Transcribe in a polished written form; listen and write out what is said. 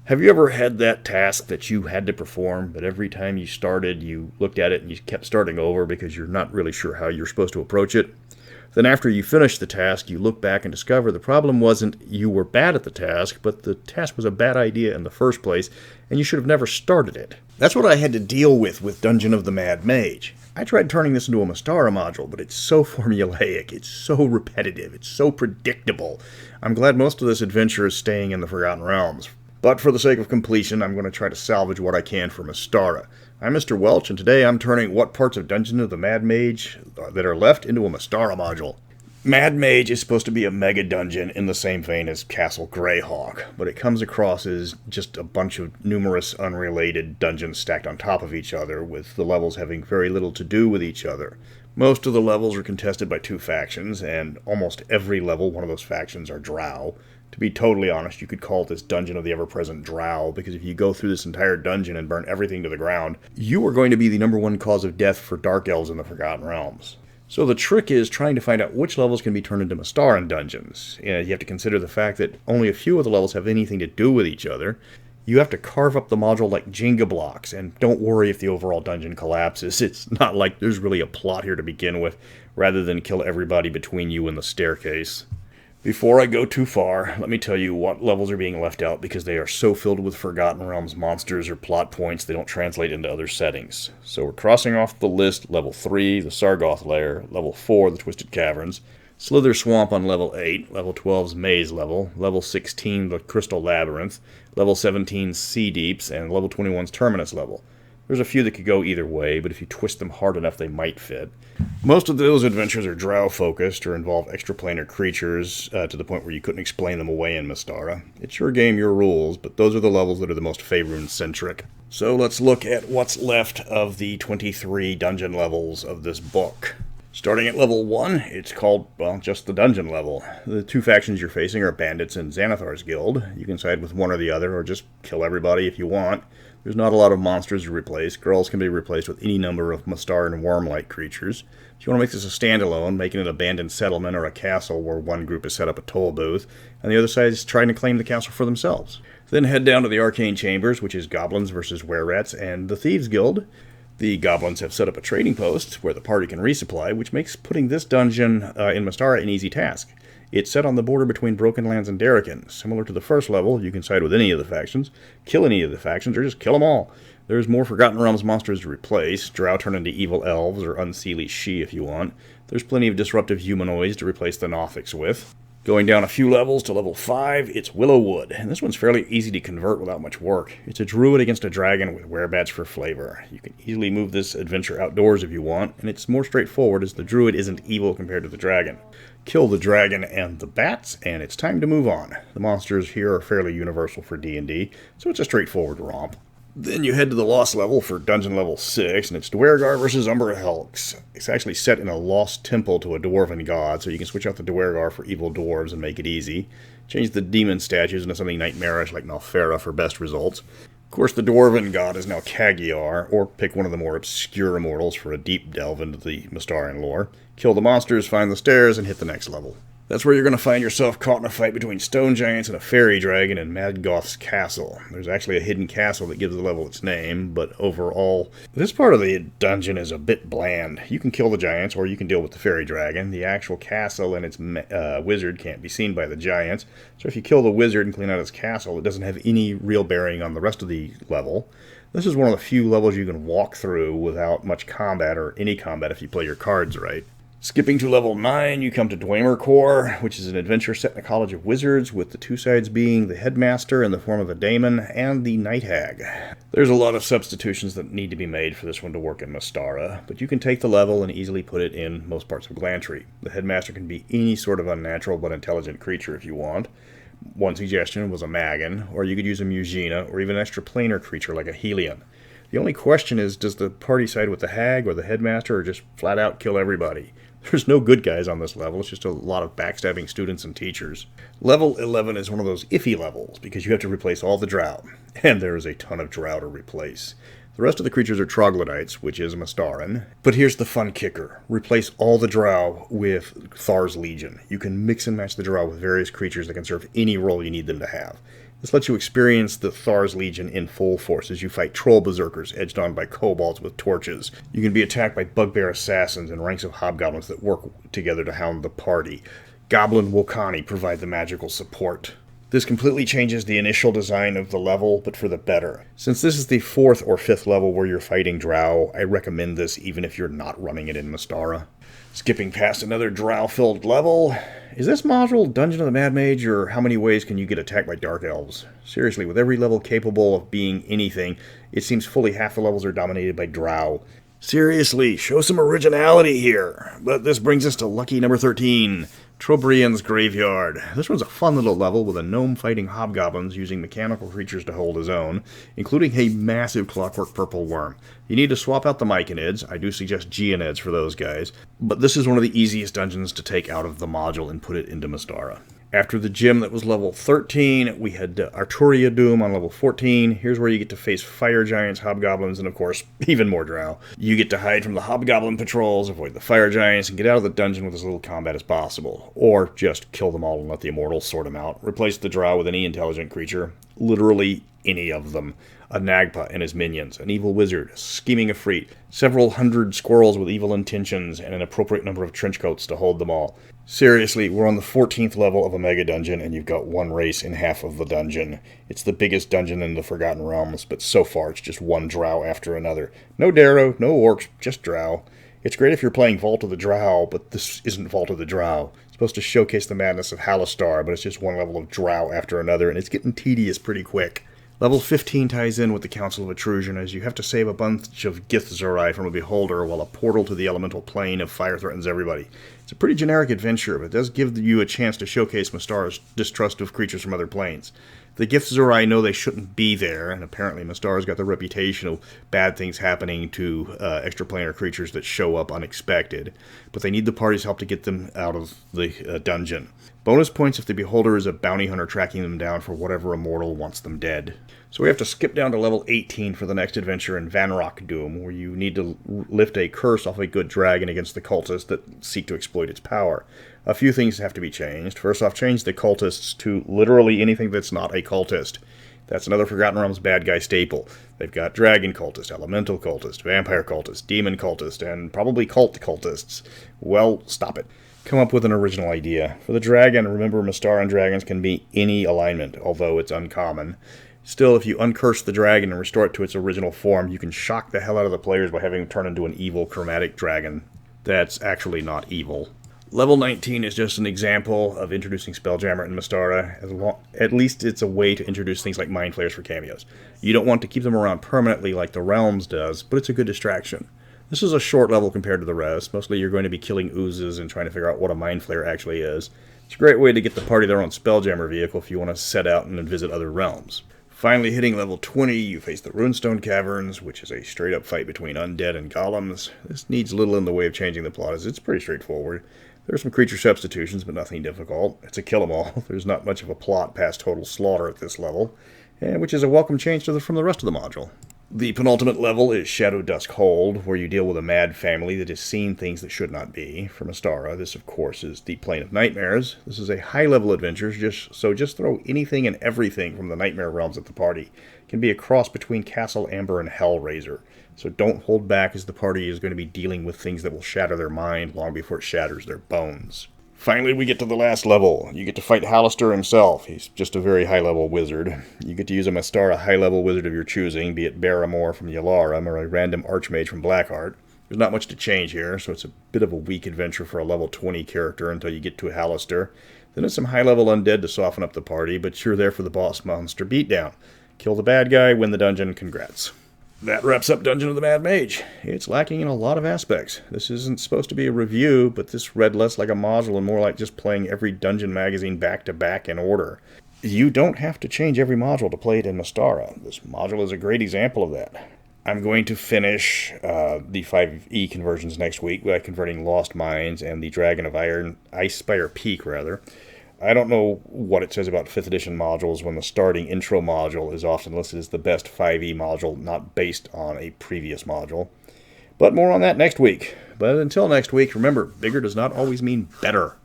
Have you ever had that task that you had to perform, but every time you started, you looked at it and you kept starting over because you're not really sure how you're supposed to approach it? Then after you finish the task, you look back and discover the problem wasn't you were bad at the task, but the task was a bad idea in the first place, and you should have never started it. That's what I had to deal with Dungeon of the Mad Mage. I tried turning this into a Mystara module, but it's so formulaic, it's so repetitive, it's so predictable. I'm glad most of this adventure is staying in the Forgotten Realms. But for the sake of completion, I'm going to try to salvage what I can for Mystara. I'm Mr. Welch, and today I'm turning what parts of Dungeon of the Mad Mage that are left into a Mystara module. Mad Mage is supposed to be a mega dungeon in the same vein as Castle Greyhawk, but it comes across as just a bunch of numerous unrelated dungeons stacked on top of each other, with the levels having very little to do with each other. Most of the levels are contested by two factions, and almost every level one of those factions are drow. To be totally honest, you could call this Dungeon of the Ever-Present Drow, because if you go through this entire dungeon and burn everything to the ground, you are going to be the #1 cause of death for Dark Elves in the Forgotten Realms. So the trick is trying to find out which levels can be turned into Mystaran dungeons. You have to consider the fact that only a few of the levels have anything to do with each other. You have to carve up the module like Jenga blocks, and don't worry if the overall dungeon collapses. It's not like there's really a plot here to begin with, rather than kill everybody between you and the staircase. Before I go too far, let me tell you what levels are being left out because they are so filled with Forgotten Realms monsters or plot points they don't translate into other settings. So we're crossing off the list: level 3, the Sargoth Lair; level 4, the Twisted Caverns; Slither Swamp on level 8, level 12's Maze level 16, the Crystal Labyrinth, level 17's Sea Deeps, and level 21's Terminus level. There's a few that could go either way, but if you twist them hard enough, they might fit. Most of those adventures are drow-focused or involve extraplanar creatures to the point where you couldn't explain them away in Mystara. It's your game, your rules, but those are the levels that are the most Faerun-centric. So let's look at what's left of the 23 dungeon levels of this book. Starting at level 1, it's called, well, just the dungeon level. The two factions you're facing are bandits and Xanathar's Guild. You can side with one or the other, or just kill everybody if you want. There's not a lot of monsters to replace. Girls can be replaced with any number of Mystaran worm-like creatures. If you want to make this a standalone, make it an abandoned settlement or a castle where one group has set up a toll booth, and the other side is trying to claim the castle for themselves. Then head down to the Arcane Chambers, which is goblins versus were-rats, and the Thieves Guild. The goblins have set up a trading post where the party can resupply, which makes putting this dungeon in Mystara an easy task. It's set on the border between Broken Lands and Darrican. Similar to the first level, you can side with any of the factions, kill any of the factions, or just kill them all. There's more Forgotten Realms monsters to replace. Drow turn into evil elves, or unseelie Sidhe if you want. There's plenty of disruptive humanoids to replace the Nothics with. Going down a few levels to level 5, it's Willowwood, and this one's fairly easy to convert without much work. It's a druid against a dragon with werebats for flavor. You can easily move this adventure outdoors if you want, and it's more straightforward as the druid isn't evil compared to the dragon. Kill the dragon and the bats, and it's time to move on. The monsters here are fairly universal for D&D, so it's a straightforward romp. Then you head to the Lost level for Dungeon level 6, and it's Duergar versus Umbra Helks. It's actually set in a lost temple to a dwarven god, so you can switch out the Duergar for evil dwarves and make it easy. Change the demon statues into something nightmarish like Malfera for best results. Of course, the dwarven god is now Kagiar, or pick one of the more obscure immortals for a deep delve into the Mystaran lore. Kill the monsters, find the stairs, and hit the next level. That's where you're going to find yourself caught in a fight between stone giants and a fairy dragon in Madgoth's castle. There's actually a hidden castle that gives the level its name, but overall, this part of the dungeon is a bit bland. You can kill the giants, or you can deal with the fairy dragon. The actual castle and its wizard can't be seen by the giants, so if you kill the wizard and clean out his castle, it doesn't have any real bearing on the rest of the level. This is one of the few levels you can walk through without much combat, or any combat if you play your cards right. Skipping to level 9, you come to Dwemer Core, which is an adventure set in a college of wizards, with the two sides being the headmaster in the form of a daemon and the night hag. There's a lot of substitutions that need to be made for this one to work in Mystara, but you can take the level and easily put it in most parts of Glantry. The headmaster can be any sort of unnatural but intelligent creature if you want. One suggestion was a Magan, or you could use a Mugina, or even an extraplanar creature like a Helion. The only question is, does the party side with the hag or the headmaster, or just flat out kill everybody? There's no good guys on this level, it's just a lot of backstabbing students and teachers. Level 11 is one of those iffy levels, because you have to replace all the drow, and there is a ton of drow to replace. The rest of the creatures are troglodytes, which is Mystaran. But here's the fun kicker. Replace all the drow with Thar's Legion. You can mix and match the drow with various creatures that can serve any role you need them to have. This lets you experience the Thar's Legion in full force as you fight troll berserkers edged on by kobolds with torches. You can be attacked by bugbear assassins and ranks of hobgoblins that work together to hound the party. Goblin Wokani provide the magical support. This completely changes the initial design of the level, but for the better. Since this is the 4th or 5th level where you're fighting drow, I recommend this even if you're not running it in Mystara. Skipping past another drow-filled level. Is this module Dungeon of the Mad Mage, or how many ways can you get attacked by dark elves? Seriously, with every level capable of being anything, it seems fully half the levels are dominated by drow. Seriously, show some originality here. But this brings us to lucky number 13, Trobriand's Graveyard. This one's a fun little level with a gnome fighting hobgoblins using mechanical creatures to hold his own, including a massive clockwork purple worm. You need to swap out the Myconids. I do suggest Geonids for those guys, but this is one of the easiest dungeons to take out of the module and put it into Mystara. After the gym that was level 13, we had Arturia Doom on level 14. Here's where you get to face fire giants, hobgoblins, and of course, even more drow. You get to hide from the hobgoblin patrols, avoid the fire giants, and get out of the dungeon with as little combat as possible. Or just kill them all and let the immortals sort them out. Replace the drow with any intelligent creature. Literally any of them. A Nagpa and his minions, an evil wizard, a scheming Efreet, several hundred squirrels with evil intentions, and an appropriate number of trenchcoats to hold them all. Seriously, we're on the 14th level of a mega dungeon, and you've got one race in half of the dungeon. It's the biggest dungeon in the Forgotten Realms, but so far it's just one drow after another. No Darrow, no orcs, just drow. It's great if you're playing Vault of the Drow, but this isn't Vault of the Drow. It's supposed to showcase the madness of Halistar, but it's just one level of drow after another, and it's getting tedious pretty quick. Level 15 ties in with the Council of Etrusion, as you have to save a bunch of Githzerai from a Beholder while a portal to the elemental plane of fire threatens everybody. It's a pretty generic adventure, but it does give you a chance to showcase Mystara's distrust of creatures from other planes. The Githzerai know they shouldn't be there, and apparently Mystara's got the reputation of bad things happening to extraplanar creatures that show up unexpected, but they need the party's help to get them out of the dungeon. Bonus points if the Beholder is a bounty hunter tracking them down for whatever immortal wants them dead. So we have to skip down to level 18 for the next adventure in Vanrock Doom, where you need to lift a curse off a good dragon against the cultists that seek to exploit its power. A few things have to be changed. First off, change the cultists to literally anything that's not a cultist. That's another Forgotten Realms bad guy staple. They've got dragon cultist, elemental cultist, vampire cultist, demon cultist, and probably cult cultists. Well, stop it. Come up with an original idea. For the dragon, remember Mystaran dragons can be any alignment, although it's uncommon. Still, if you uncurse the dragon and restore it to its original form, you can shock the hell out of the players by having it turn into an evil chromatic dragon. That's actually not evil. Level 19 is just an example of introducing Spelljammer in Mystara. At least it's a way to introduce things like Mind Flayers for cameos. You don't want to keep them around permanently like the Realms does, but it's a good distraction. This is a short level compared to the rest. Mostly you're going to be killing oozes and trying to figure out what a Mind Flayer actually is. It's a great way to get the party their own Spelljammer vehicle if you want to set out and visit other realms. Finally, hitting level 20, you face the Runestone Caverns, which is a straight-up fight between undead and golems. This needs little in the way of changing the plot, as it's pretty straightforward. There are some creature substitutions, but nothing difficult. It's a kill-em-all. There's not much of a plot past total slaughter at this level, which is a welcome change from the rest of the module. The penultimate level is Shadow Dusk Hold, where you deal with a mad family that has seen things that should not be. For Mystara, this of course is the Plane of Nightmares. This is a high-level adventure, so just throw anything and everything from the Nightmare realms at the party. It can be a cross between Castle Amber and Hellraiser, so don't hold back as the party is going to be dealing with things that will shatter their mind long before it shatters their bones. Finally, we get to the last level. You get to fight Halistar himself. He's just a very high-level wizard. You get to use a Mystara high-level wizard of your choosing, be it Barrymore from Yalarum or a random Archmage from Blackheart. There's not much to change here, so it's a bit of a weak adventure for a level 20 character until you get to Halistar. Then it's some high-level undead to soften up the party, but you're there for the boss monster beatdown. Kill the bad guy, win the dungeon, congrats. That wraps up Dungeon of the Mad Mage. It's lacking in a lot of aspects. This isn't supposed to be a review, but this read less like a module and more like just playing every dungeon magazine back-to-back in order. You don't have to change every module to play it in Mystara. This module is a great example of that. I'm going to finish the 5e conversions next week by converting Lost Mines and the Dragon of Iron, Icespire Peak, rather. I don't know what it says about 5th edition modules when the starting intro module is often listed as the best 5e module not based on a previous module. But more on that next week. But until next week, remember, bigger does not always mean better.